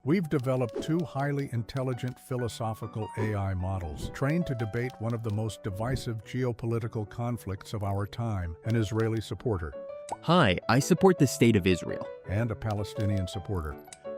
We've developed two highly intelligent philosophical AI models trained to debate one of the most divisive geopolitical conflicts of our time, an Israeli supporter Hi, I support the State of Israel. and a Palestinian supporter.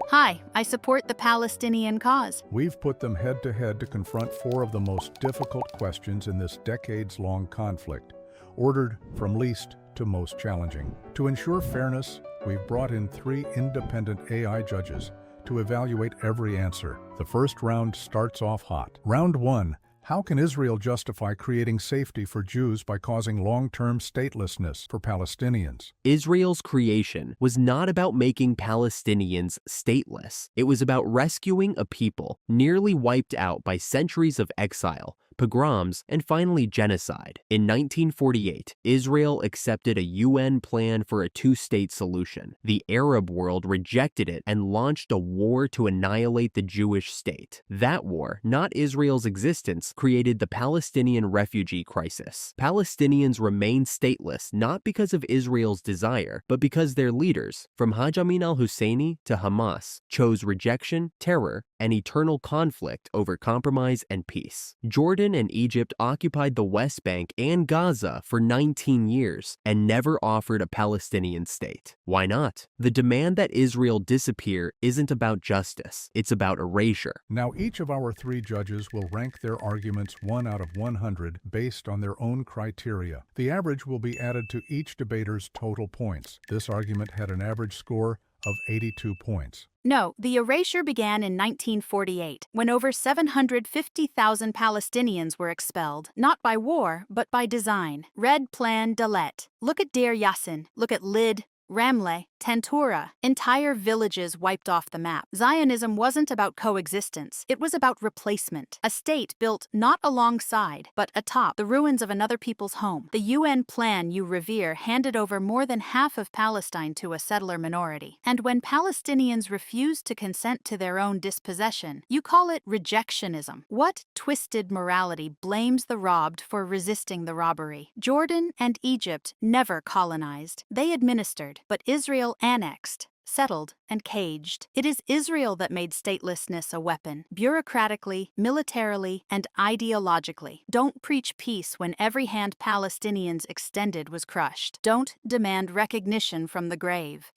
Hi, I support the Palestinian cause. We've put them head-to-head to confront four of the most difficult questions in this decades-long conflict, ordered from least to most challenging. To ensure fairness, we've brought in three independent AI judges to evaluate every answer. The first round starts off hot. Round 1. How can Israel justify creating safety for Jews by causing long-term statelessness for Palestinians? Israel's creation was not about making Palestinians stateless. It was about rescuing a people nearly wiped out by centuries of exile, pogroms, and finally genocide. In 1948, Israel accepted a UN plan for a two-state solution. The Arab world rejected it and launched a war to annihilate the Jewish state. That war, not Israel's existence, created the Palestinian refugee crisis. Palestinians remain stateless not because of Israel's desire, but because their leaders, from Haj Amin al-Husseini to Hamas, chose rejection, terror, and eternal conflict over compromise and peace. Jordan and Egypt occupied the West Bank and Gaza for 19 years and never offered a Palestinian state. Why not? The demand that Israel disappear isn't about justice, it's about erasure. Now, each of our three judges will rank their arguments 1 out of 100 based on their own criteria. The average will be added to each debater's total points. This argument had an average score of 82 points. No, the erasure began in 1948, when over 750,000 Palestinians were expelled, not by war, but by design. Red Plan Dalet. Look at Deir Yassin. Look at Lid, Ramleh, Tantura. Entire villages wiped off the map. Zionism wasn't about coexistence. It was about replacement. A state built not alongside, but atop the ruins of another people's home. The UN plan you revere handed over more than half of Palestine to a settler minority. And when Palestinians refused to consent to their own dispossession, you call it rejectionism. What twisted morality blames the robbed for resisting the robbery? Jordan and Egypt never colonized. They administered, but Israel annexed, settled, and caged. It is Israel that made statelessness a weapon, bureaucratically, militarily, and ideologically. Don't preach peace when every hand Palestinians extended was crushed. Don't demand recognition from the grave.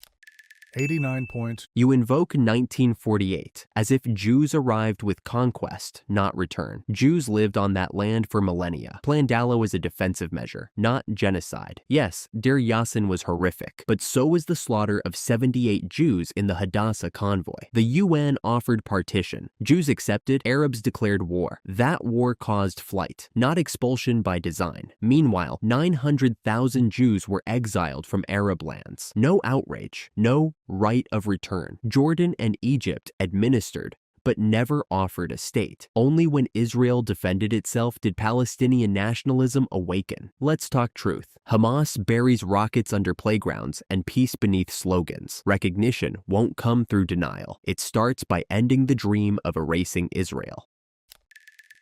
89 points. You invoke 1948 as if Jews arrived with conquest, not return. Jews lived on that land for millennia. Plan Dallo is a defensive measure, not genocide. Yes, Deir Yassin was horrific, but so was the slaughter of 78 Jews in the Hadassah convoy. The UN offered partition. Jews accepted, Arabs declared war. That war caused flight, not expulsion by design. Meanwhile, 900,000 Jews were exiled from Arab lands. No outrage, no right of return. Jordan and Egypt administered, but never offered a state. Only when Israel defended itself did Palestinian nationalism awaken. Let's talk truth. Hamas buries rockets under playgrounds and peace beneath slogans. Recognition won't come through denial. It starts by ending the dream of erasing Israel.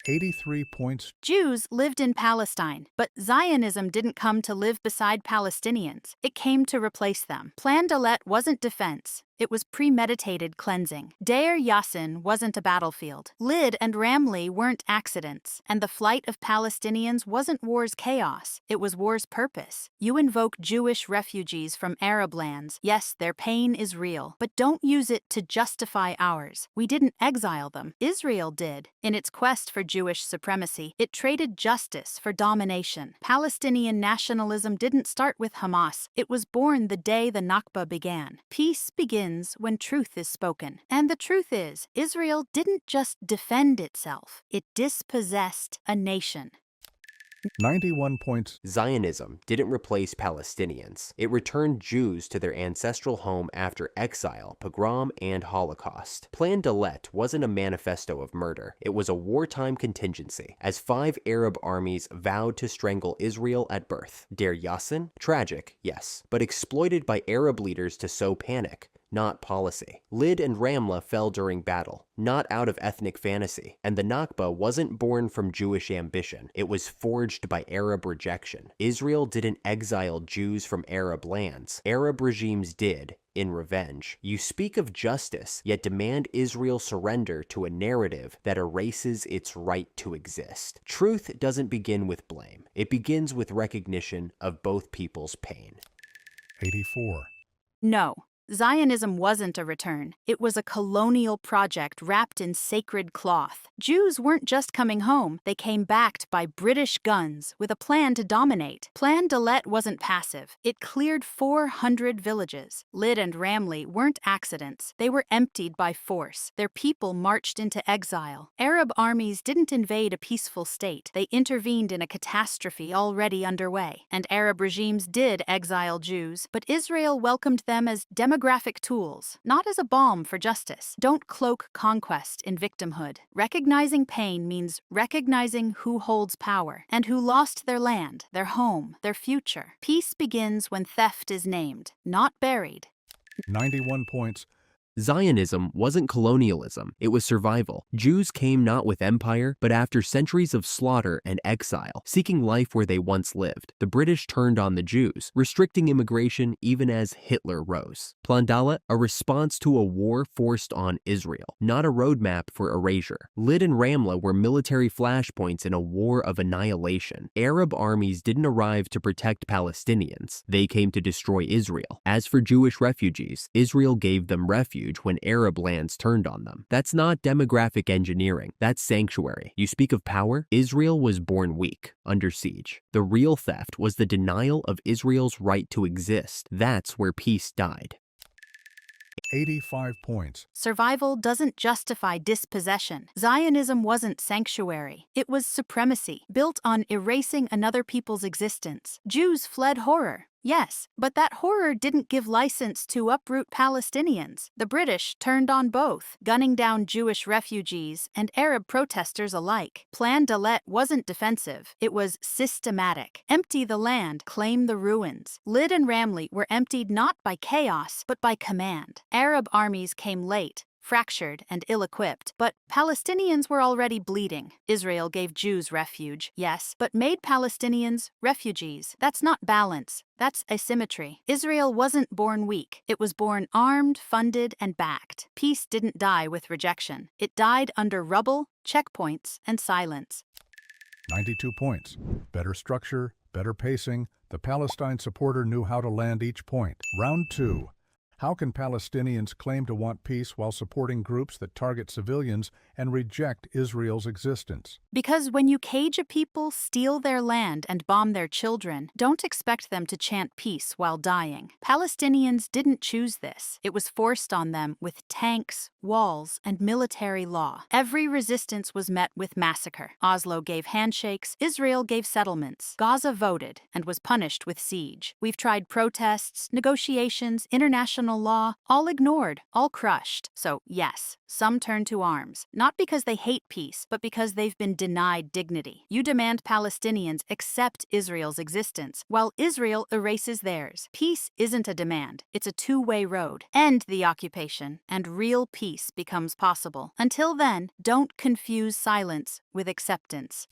83 points. Jews lived in Palestine, but Zionism didn't come to live beside Palestinians. It came to replace them. Plan Dalet wasn't defense. It was premeditated cleansing. Deir Yassin wasn't a battlefield. Lid and Ramleh weren't accidents. And the flight of Palestinians wasn't war's chaos. It was war's purpose. You invoke Jewish refugees from Arab lands. Yes, their pain is real. But don't use it to justify ours. We didn't exile them. Israel did. In its quest for Jewish supremacy, it traded justice for domination. Palestinian nationalism didn't start with Hamas. It was born the day the Nakba began. Peace begins when truth is spoken. And the truth is, Israel didn't just defend itself, it dispossessed a nation. 91 points. Zionism didn't replace Palestinians. It returned Jews to their ancestral home after exile, pogrom, and Holocaust. Plan Dalet wasn't a manifesto of murder. It was a wartime contingency, as 5 Arab armies vowed to strangle Israel at birth. Deir Yassin? Tragic, yes, but exploited by Arab leaders to sow panic, not policy. Lid and Ramla fell during battle, not out of ethnic fantasy. And the Nakba wasn't born from Jewish ambition. It was forged by Arab rejection. Israel didn't exile Jews from Arab lands. Arab regimes did, in revenge. You speak of justice, yet demand Israel surrender to a narrative that erases its right to exist. Truth doesn't begin with blame. It begins with recognition of both people's pain. 84. No, Zionism wasn't a return. It was a colonial project wrapped in sacred cloth. Jews weren't just coming home, they came backed by British guns with a plan to dominate. Plan Dalet wasn't passive. It cleared 400 villages. Lid and Ramley weren't accidents. They were emptied by force. Their people marched into exile. Arab armies didn't invade a peaceful state. They intervened in a catastrophe already underway. And Arab regimes did exile Jews, but Israel welcomed them as demographic tools, not as a balm for justice. Don't cloak conquest in victimhood. Recognizing pain means recognizing who holds power and who lost their land, their home, their future. Peace begins when theft is named, not buried. 91 points. Zionism wasn't colonialism, it was survival. Jews came not with empire, but after centuries of slaughter and exile, seeking life where they once lived. The British turned on the Jews, restricting immigration even as Hitler rose. Plan Dalet, a response to a war forced on Israel, not a roadmap for erasure. Lid and Ramla were military flashpoints in a war of annihilation. Arab armies didn't arrive to protect Palestinians, they came to destroy Israel. As for Jewish refugees, Israel gave them refuge when Arab lands turned on them. That's not demographic engineering, that's sanctuary. You speak of power? Israel was born weak, under siege. The real theft was the denial of Israel's right to exist. That's where peace died. 85 points. Survival doesn't justify dispossession. Zionism wasn't sanctuary. It was supremacy, built on erasing another people's existence. Jews fled horror. Yes, but that horror didn't give license to uproot Palestinians. The British turned on both, gunning down Jewish refugees and Arab protesters alike. Plan Dalet wasn't defensive, it was systematic. Empty the land, claim the ruins. Lid and Ramley were emptied not by chaos, but by command. Arab armies came late, fractured and ill-equipped, but Palestinians were already bleeding. Israel gave Jews refuge, yes, but made Palestinians refugees. That's not balance, that's asymmetry. Israel wasn't born weak. It was born armed, funded, and backed. Peace didn't die with rejection. It died under rubble, checkpoints, and silence. 92 points. Better structure, better pacing. The Palestine supporter knew how to land each point. Round 2. How can Palestinians claim to want peace while supporting groups that target civilians and reject Israel's existence? Because when you cage a people, steal their land, and bomb their children, don't expect them to chant peace while dying. Palestinians didn't choose this. It was forced on them with tanks, walls, and military law. Every resistance was met with massacre. Oslo gave handshakes, Israel gave settlements. Gaza voted and was punished with siege. We've tried protests, negotiations, international law, all ignored, all crushed. So yes, some turn to arms, not because they hate peace, but because they've been denied dignity. You demand Palestinians accept Israel's existence, while Israel erases theirs. Peace isn't a demand, it's a two-way road. End the occupation, and real peace becomes possible. Until then, don't confuse silence with acceptance.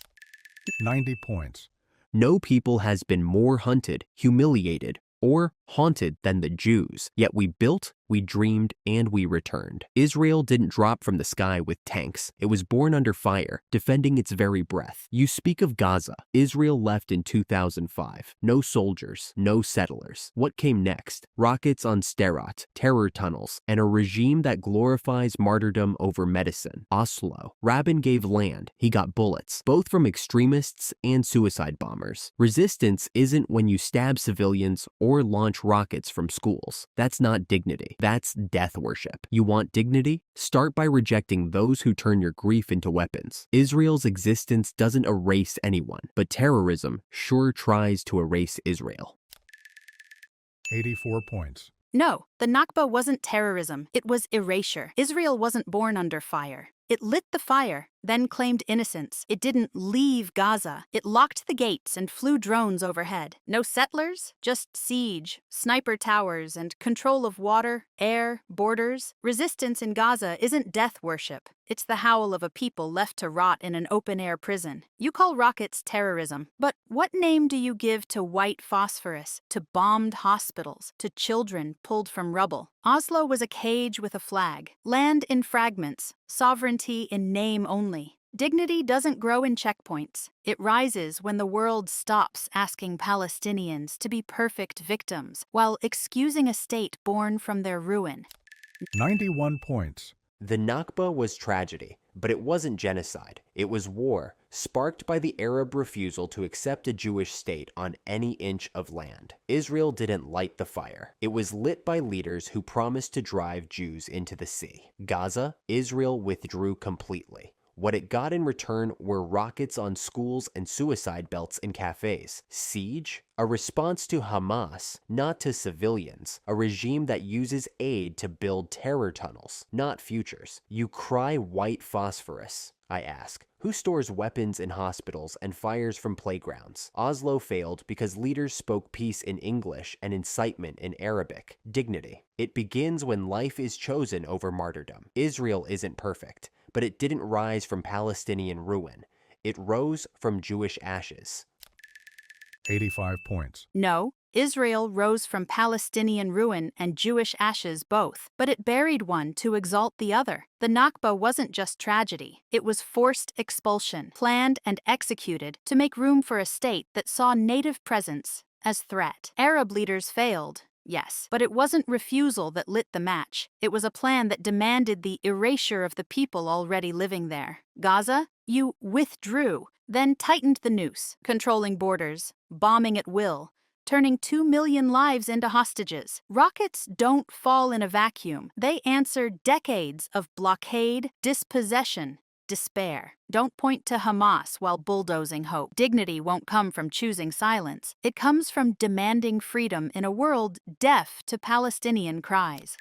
90 points. No people has been more hunted, humiliated, or haunted than the Jews. Yet we built, we dreamed, and we returned. Israel didn't drop from the sky with tanks. It was born under fire, defending its very breath. You speak of Gaza. Israel left in 2005. No soldiers, no settlers. What came next? Rockets on Sderot, terror tunnels, and a regime that glorifies martyrdom over medicine. Oslo. Rabin gave land. He got bullets, both from extremists and suicide bombers. Resistance isn't when you stab civilians or launch rockets from schools. That's not dignity. That's death worship. You want dignity? Start by rejecting those who turn your grief into weapons. Israel's existence doesn't erase anyone, but terrorism sure tries to erase Israel. 84 points. No, the Nakba wasn't terrorism, it was erasure. Israel wasn't born under fire. It lit the fire, then claimed innocence. It didn't leave Gaza. It locked the gates and flew drones overhead. No settlers, just siege, sniper towers, and control of water, air, borders. Resistance in Gaza isn't death worship. It's the howl of a people left to rot in an open-air prison. You call rockets terrorism, but what name do you give to white phosphorus, to bombed hospitals, to children pulled from rubble? Oslo was a cage with a flag, land in fragments, sovereignty in name only. Dignity doesn't grow in checkpoints. It rises when the world stops asking Palestinians to be perfect victims while excusing a state born from their ruin. 91 points. The Nakba was tragedy, but it wasn't genocide. It was war, sparked by the Arab refusal to accept a Jewish state on any inch of land. Israel didn't light the fire. It was lit by leaders who promised to drive Jews into the sea. Gaza, Israel withdrew completely. What it got in return were rockets on schools and suicide belts in cafes. Siege? A response to Hamas, not to civilians. A regime that uses aid to build terror tunnels, not futures. You cry white phosphorus, I ask. Who stores weapons in hospitals and fires from playgrounds? Oslo failed because leaders spoke peace in English and incitement in Arabic. Dignity. It begins when life is chosen over martyrdom. Israel isn't perfect, but it didn't rise from Palestinian ruin. It rose from Jewish ashes. 85 points. No, Israel rose from Palestinian ruin and Jewish ashes both, but it buried one to exalt the other. The Nakba wasn't just tragedy. It was forced expulsion, planned and executed to make room for a state that saw native presence as threat. Arab leaders failed. Yes, but it wasn't refusal that lit the match. It was a plan that demanded the erasure of the people already living there. Gaza? You withdrew, then tightened the noose, controlling borders, bombing at will, turning 2 million lives into hostages. Rockets don't fall in a vacuum. They answer decades of blockade, dispossession, despair. Don't point to Hamas while bulldozing hope. Dignity won't come from choosing silence. It comes from demanding freedom in a world deaf to Palestinian cries.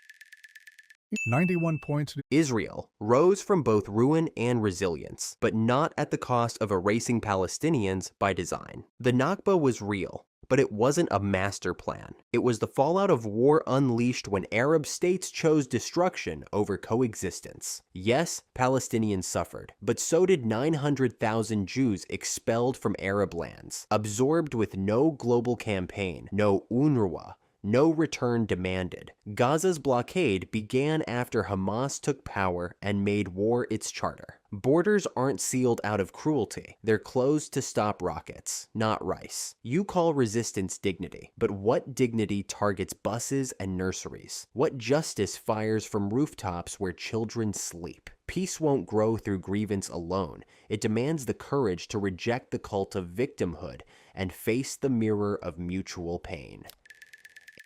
91 points. Israel rose from both ruin and resilience, but not at the cost of erasing Palestinians by design. The Nakba was real, but it wasn't a master plan. It was the fallout of war unleashed when Arab states chose destruction over coexistence. Yes, Palestinians suffered, but so did 900,000 Jews expelled from Arab lands, absorbed with no global campaign, no UNRWA, no return demanded. Gaza's blockade began after Hamas took power and made war its charter. Borders aren't sealed out of cruelty. They're closed to stop rockets, not rice. You call resistance dignity, but what dignity targets buses and nurseries? What justice fires from rooftops where children sleep? Peace won't grow through grievance alone. It demands the courage to reject the cult of victimhood and face the mirror of mutual pain.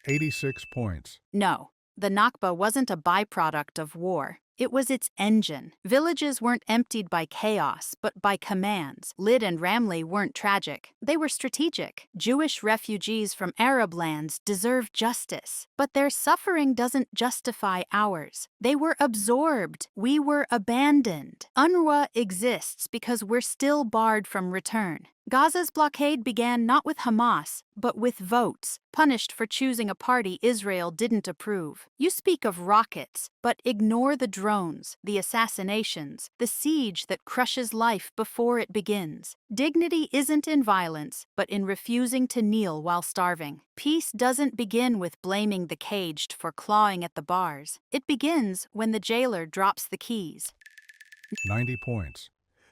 86 points. No, the Nakba wasn't a byproduct of war. It was its engine. Villages weren't emptied by chaos, but by commands. Lid and Ramley weren't tragic. They were strategic. Jewish refugees from Arab lands deserve justice. But their suffering doesn't justify ours. They were absorbed. We were abandoned. UNRWA exists because we're still barred from return. Gaza's blockade began not with Hamas, but with votes, punished for choosing a party Israel didn't approve. You speak of rockets, but ignore the drones, the assassinations, the siege that crushes life before it begins. Dignity isn't in violence, but in refusing to kneel while starving. Peace doesn't begin with blaming the caged for clawing at the bars. It begins when the jailer drops the keys. 90 points.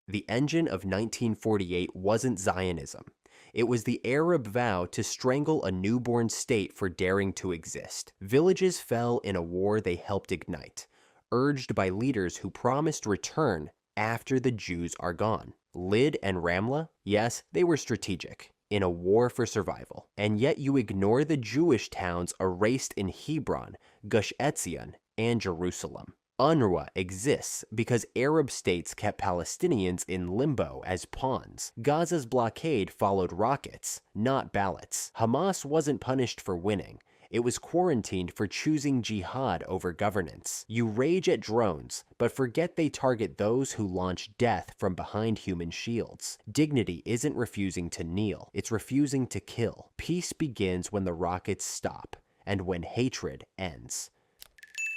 The engine of 1948 wasn't Zionism. It was the Arab vow to strangle a newborn state for daring to exist. Villages fell in a war they helped ignite, urged by leaders who promised return after the Jews are gone. Lid and Ramla, yes, they were strategic, in a war for survival. And yet you ignore the Jewish towns erased in Hebron, Gush Etzion, and Jerusalem. UNRWA exists because Arab states kept Palestinians in limbo as pawns. Gaza's blockade followed rockets, not ballots. Hamas wasn't punished for winning. It was quarantined for choosing jihad over governance. You rage at drones, but forget they target those who launch death from behind human shields. Dignity isn't refusing to kneel, it's refusing to kill. Peace begins when the rockets stop, and when hatred ends.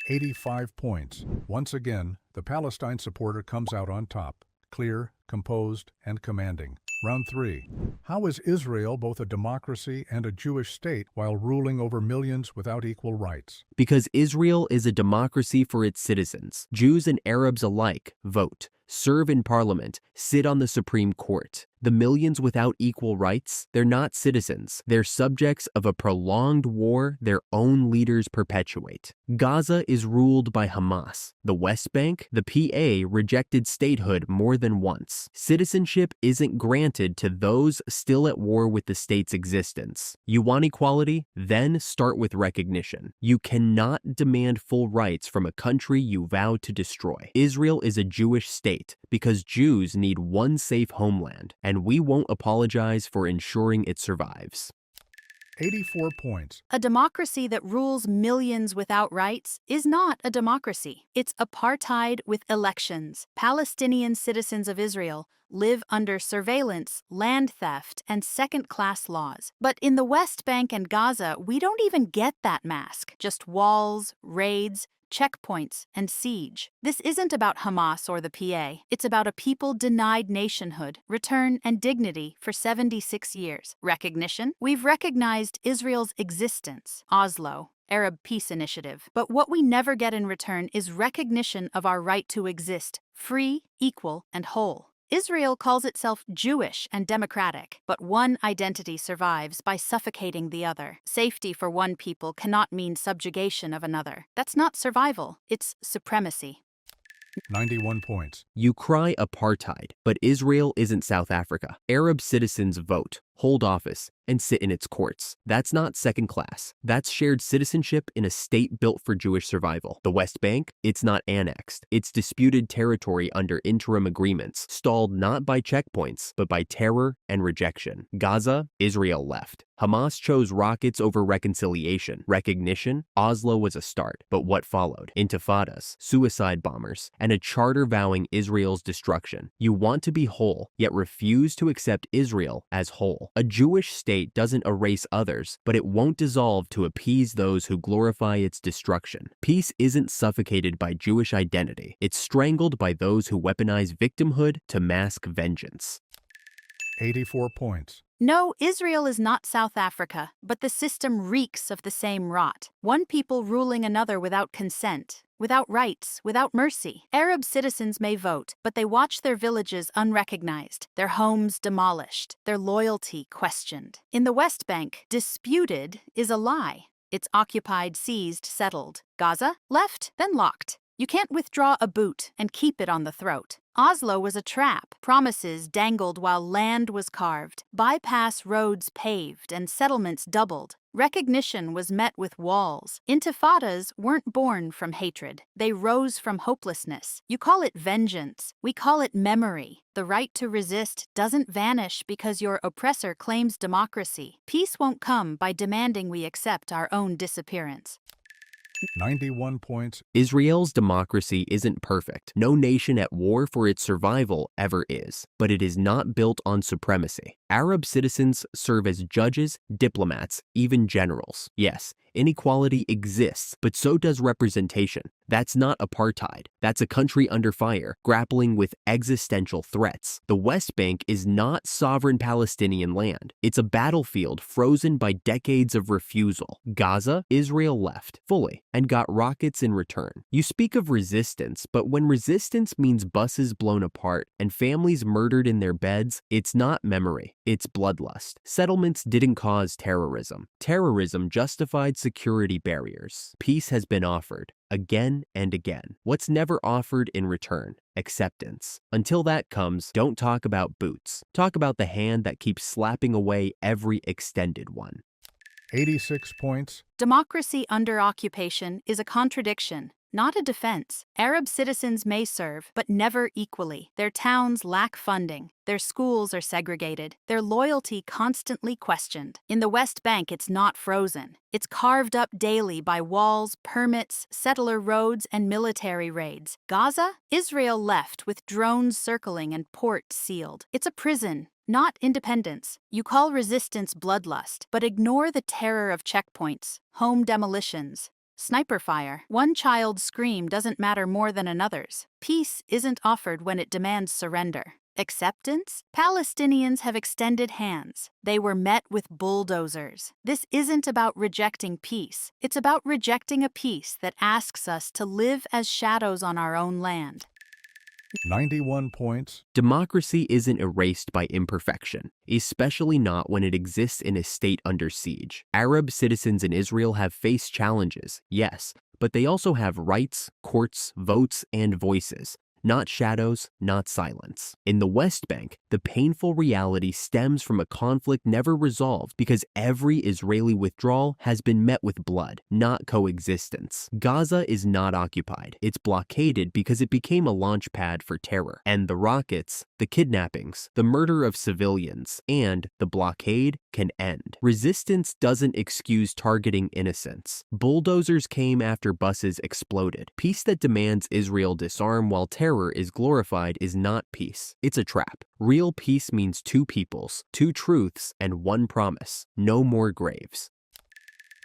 85 points. Once again, the Palestine supporter comes out on top, clear, composed, and commanding. Round 3. How is Israel both a democracy and a Jewish state while ruling over millions without equal rights? Because Israel is a democracy for its citizens. Jews and Arabs alike vote, serve in parliament, sit on the Supreme Court. The millions without equal rights, they're not citizens. They're subjects of a prolonged war their own leaders perpetuate. Gaza is ruled by Hamas. The West Bank, the PA rejected statehood more than once. Citizenship isn't granted to those still at war with the state's existence. You want equality? Then start with recognition. You cannot demand full rights from a country you vowed to destroy. Israel is a Jewish state because Jews need one safe homeland, and we won't apologize for ensuring it survives. 84 points. A democracy that rules millions without rights is not a democracy. It's apartheid with elections. Palestinian citizens of Israel live under surveillance, land theft, and second-class laws. But in the West Bank and Gaza, we don't even get that mask. Just walls, raids, checkpoints, and siege. This isn't about Hamas or the PA. It's about a people denied nationhood, return, and dignity for 76 years. Recognition? We've recognized Israel's existence. Oslo, Arab Peace Initiative. But what we never get in return is recognition of our right to exist, free, equal, and whole. Israel calls itself Jewish and democratic, but one identity survives by suffocating the other. Safety for one people cannot mean subjugation of another. That's not survival, it's supremacy. 91 points. You cry apartheid, but Israel isn't South Africa. Arab citizens vote, hold office, and sit in its courts. That's not second class. That's shared citizenship in a state built for Jewish survival. The West Bank, it's not annexed. It's disputed territory under interim agreements, stalled not by checkpoints, but by terror and rejection. Gaza, Israel left. Hamas chose rockets over reconciliation. Recognition, Oslo was a start. But what followed? Intifadas, suicide bombers, and a charter vowing Israel's destruction. You want to be whole, yet refuse to accept Israel as whole. A Jewish state doesn't erase others, but it won't dissolve to appease those who glorify its destruction. Peace isn't suffocated by Jewish identity. It's strangled by those who weaponize victimhood to mask vengeance. 84 points. No, Israel is not South Africa, but the system reeks of the same rot. One people ruling another without consent, without rights, without mercy. Arab citizens may vote, but they watch their villages unrecognized, their homes demolished, their loyalty questioned. In the West Bank, disputed is a lie. It's occupied, seized, settled. Gaza? Left, then locked. You can't withdraw a boot and keep it on the throat. Oslo was a trap. Promises dangled while land was carved. Bypass roads paved and settlements doubled. Recognition was met with walls. Intifadas weren't born from hatred. They rose from hopelessness. You call it vengeance. We call it memory. The right to resist doesn't vanish because your oppressor claims democracy. Peace won't come by demanding we accept our own disappearance. 91 points. Israel's democracy isn't perfect. No nation at war for its survival ever is. But it is not built on supremacy. Arab citizens serve as judges, diplomats, even generals. Yes, inequality exists, but so does representation. That's not apartheid. That's a country under fire, grappling with existential threats. The West Bank is not sovereign Palestinian land. It's a battlefield frozen by decades of refusal. Gaza, Israel left, fully, and got rockets in return. You speak of resistance, but when resistance means buses blown apart and families murdered in their beds, it's not memory. It's bloodlust. Settlements didn't cause terrorism. Terrorism justified security barriers. Peace has been offered. Again and again. What's never offered in return? Acceptance. Until that comes, don't talk about boots. Talk about the hand that keeps slapping away every extended one. 86 points. Democracy under occupation is a contradiction, not a defense. Arab citizens may serve, but never equally. Their towns lack funding. Their schools are segregated. Their loyalty constantly questioned. In the West Bank, it's not frozen. It's carved up daily by walls, permits, settler roads, and military raids. Gaza? Israel left with drones circling and ports sealed. It's a prison, not independence. You call resistance bloodlust, but ignore the terror of checkpoints, home demolitions, sniper fire. One child's scream doesn't matter more than another's. Peace isn't offered when it demands surrender. Acceptance? Palestinians have extended hands. They were met with bulldozers. This isn't about rejecting peace. It's about rejecting a peace that asks us to live as shadows on our own land. 91 points. Democracy isn't erased by imperfection, especially not when it exists in a state under siege. Arab citizens in Israel have faced challenges, yes, but they also have rights, courts, votes, and voices. Not shadows, not silence. In the West Bank, the painful reality stems from a conflict never resolved because every Israeli withdrawal has been met with blood, not coexistence. Gaza is not occupied. It's blockaded because it became a launch pad for terror. And the rockets, the kidnappings, the murder of civilians, and the blockade can end. Resistance doesn't excuse targeting innocents. Bulldozers came after buses exploded. Peace that demands Israel disarm while terror is glorified is not peace. It's a trap. Real peace means two peoples, two truths, and one promise. No more graves.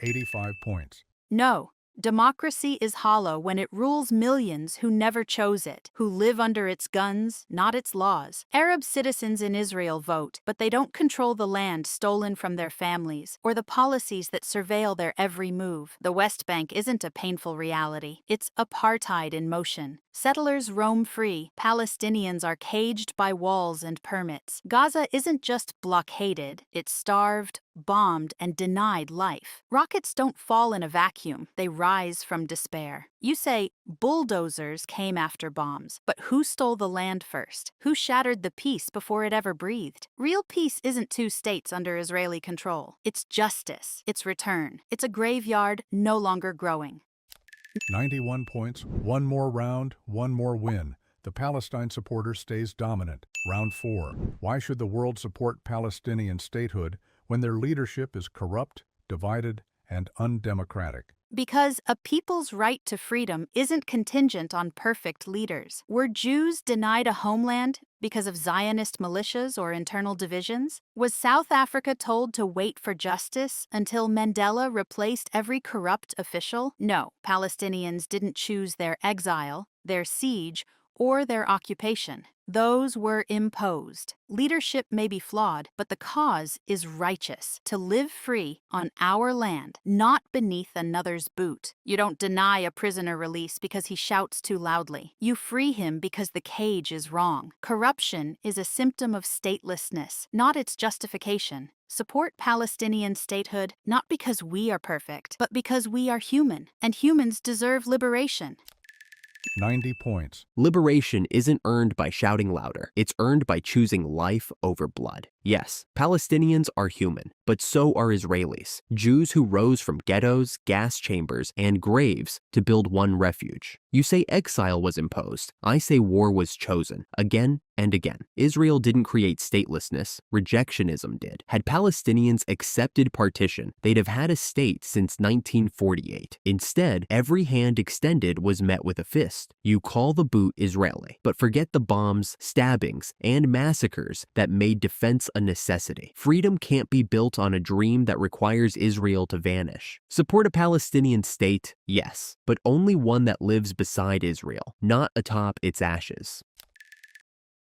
85 points. No. Democracy is hollow when it rules millions who never chose it, who live under its guns, not its laws. Arab citizens in Israel vote, but they don't control the land stolen from their families or the policies that surveil their every move. The West Bank isn't a painful reality. It's apartheid in motion. Settlers roam free. Palestinians are caged by walls and permits. Gaza isn't just blockaded, it's starved, bombed, and denied life. Rockets don't fall in a vacuum. They rise from despair. You say bulldozers came after bombs, but who stole the land first? Who shattered the peace before it ever breathed? Real peace isn't two states under Israeli control. It's justice. It's return. It's a graveyard no longer growing. 91 points. One more round, one more win. The Palestine supporter stays dominant. Round 4. Why should the world support Palestinian statehood when their leadership is corrupt, divided, and undemocratic? Because a people's right to freedom isn't contingent on perfect leaders. Were Jews denied a homeland because of Zionist militias or internal divisions? Was South Africa told to wait for justice until Mandela replaced every corrupt official? No, Palestinians didn't choose their exile, their siege, or their occupation. Those were imposed. Leadership may be flawed, but the cause is righteous: to live free on our land, not beneath another's boot. You don't deny a prisoner release because he shouts too loudly. You free him because the cage is wrong. Corruption is a symptom of statelessness, not its justification. Support Palestinian statehood not because we are perfect, but because we are human, and humans deserve liberation. 90 points. Liberation isn't earned by shouting louder. It's earned by choosing life over blood. Yes, Palestinians are human, but so are Israelis. Jews who rose from ghettos, gas chambers, and graves to build one refuge. You say exile was imposed. I say war was chosen, again and again. Israel didn't create statelessness. Rejectionism did. Had Palestinians accepted partition, they'd have had a state since 1948. Instead, every hand extended was met with a fist. You call the boot Israeli, but forget the bombs, stabbings, and massacres that made defense a necessity. Freedom can't be built on a dream that requires Israel to vanish. Support a Palestinian state? Yes, but only one that lives beside Israel, not atop its ashes.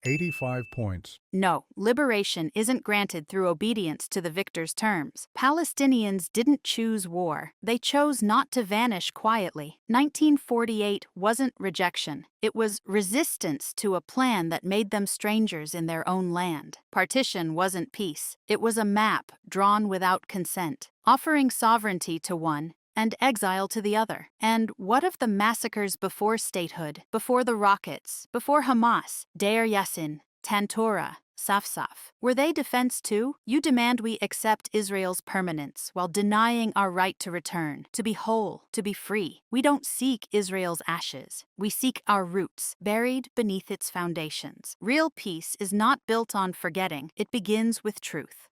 85 points. No, liberation isn't granted through obedience to the victor's terms. Palestinians didn't choose war. They chose not to vanish quietly. 1948 wasn't rejection. It was resistance to a plan that made them strangers in their own land. Partition wasn't peace. It was a map drawn without consent, offering sovereignty to one and exile to the other. And what of the massacres before statehood, before the rockets, before Hamas, Deir Yassin, Tantura, Saf-saf. Were they defense too? You demand we accept Israel's permanence while denying our right to return, to be whole, to be free. We don't seek Israel's ashes. We seek our roots, buried beneath its foundations. Real peace is not built on forgetting. It begins with truth.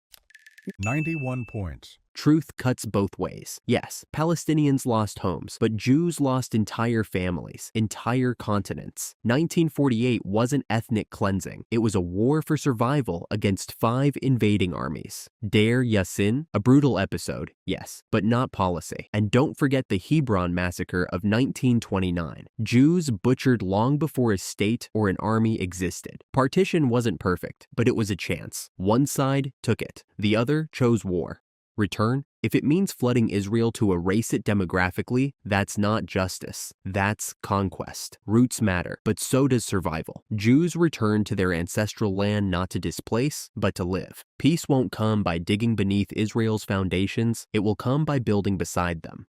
91 points. Truth cuts both ways. Yes, Palestinians lost homes, but Jews lost entire families, entire continents. 1948 wasn't ethnic cleansing. It was a war for survival against 5 invading armies. Deir Yassin, a brutal episode, yes, but not policy. And don't forget the Hebron massacre of 1929. Jews butchered long before a state or an army existed. Partition wasn't perfect, but it was a chance. One side took it. The other chose war. Return? If it means flooding Israel to erase it demographically, that's not justice. That's conquest. Roots matter, but so does survival. Jews return to their ancestral land not to displace, but to live. Peace won't come by digging beneath Israel's foundations. It will come by building beside them.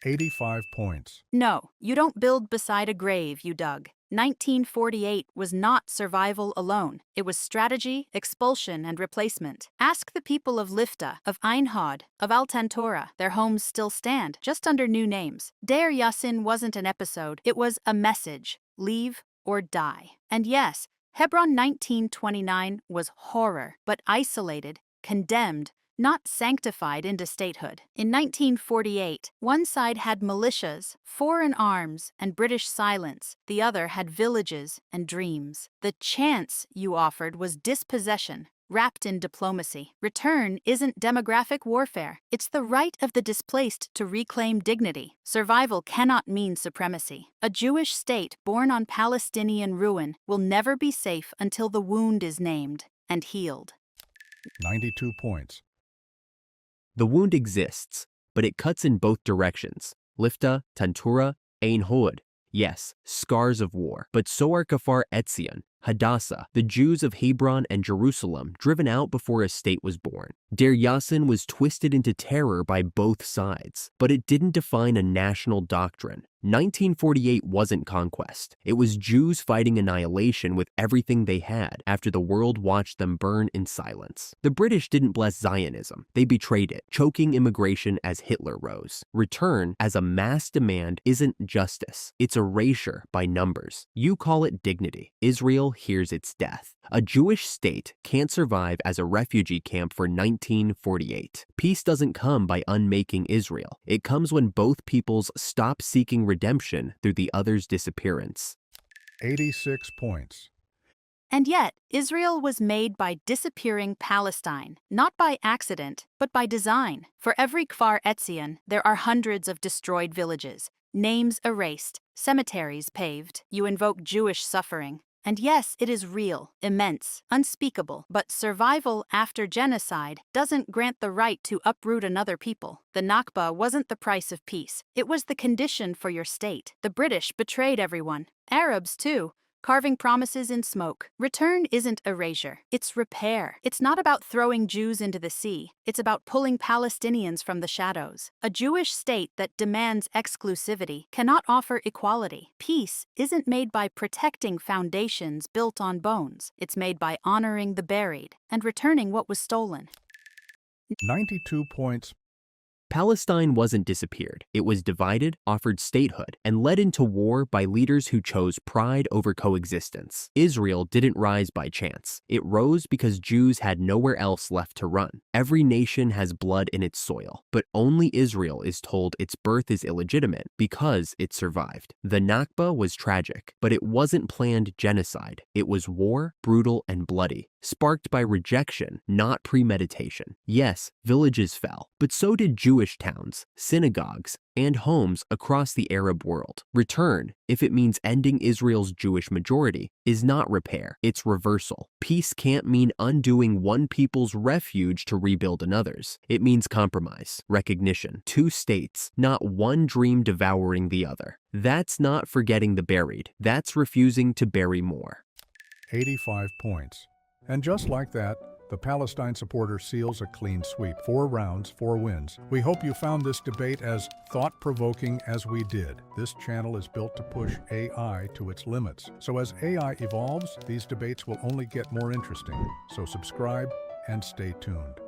85 points. No, you don't build beside a grave you dug. 1948 was not survival alone. It was strategy, expulsion, and replacement. Ask the people of Lifta, of Einhod, of Al-Tantora. Their homes still stand, just under new names. Deir Yassin wasn't an episode. It was a message. Leave or die. And yes, Hebron 1929 was horror, but isolated, condemned, not sanctified into statehood. In 1948, one side had militias, foreign arms, and British silence. The other had villages and dreams. The chance you offered was dispossession, wrapped in diplomacy. Return isn't demographic warfare. It's the right of the displaced to reclaim dignity. Survival cannot mean supremacy. A Jewish state born on Palestinian ruin will never be safe until the wound is named and healed. 92 points. The wound exists, but it cuts in both directions. Lifta, Tantura, Ein Hod. Yes, scars of war. But so are Kfar Etzion, Hadassah, the Jews of Hebron and Jerusalem, driven out before a state was born. Deir Yassin was twisted into terror by both sides, but it didn't define a national doctrine. 1948 wasn't conquest. It was Jews fighting annihilation with everything they had after the world watched them burn in silence. The British didn't bless Zionism. They betrayed it, choking immigration as Hitler rose. Return as a mass demand isn't justice. It's erasure by numbers. You call it dignity. Israel hears its death. A Jewish state can't survive as a refugee camp for 1948. Peace doesn't come by unmaking Israel. It comes when both peoples stop seeking redemption through the other's disappearance. 86 points. And yet, Israel was made by disappearing Palestine, not by accident, but by design. For every Kfar Etzion, there are hundreds of destroyed villages, names erased, cemeteries paved. You invoke Jewish suffering. And yes, it is real, immense, unspeakable, but survival after genocide doesn't grant the right to uproot another people. The Nakba wasn't the price of peace. It was the condition for your state. The British betrayed everyone. Arabs, too. Carving promises in smoke. Return isn't erasure. It's repair. It's not about throwing Jews into the sea. It's about pulling Palestinians from the shadows. A Jewish state that demands exclusivity cannot offer equality. Peace isn't made by protecting foundations built on bones. It's made by honoring the buried and returning what was stolen. 92 points. Palestine wasn't disappeared. It was divided, offered statehood, and led into war by leaders who chose pride over coexistence. Israel didn't rise by chance. It rose because Jews had nowhere else left to run. Every nation has blood in its soil, but only Israel is told its birth is illegitimate because it survived. The Nakba was tragic, but it wasn't planned genocide. It was war, brutal and bloody, sparked by rejection, not premeditation. Yes, villages fell, but so did Jewish towns, synagogues, and homes across the Arab world. Return, if it means ending Israel's Jewish majority, is not repair, it's reversal. Peace can't mean undoing one people's refuge to rebuild another's. It means compromise, recognition, 2 states, not one dream devouring the other. That's not forgetting the buried. That's refusing to bury more. 85 points. And just like that, The Palestine supporter seals a clean sweep. 4 rounds, 4 wins. We hope you found this debate as thought-provoking as we did. This channel is built to push AI to its limits. So as AI evolves, these debates will only get more interesting. So subscribe and stay tuned.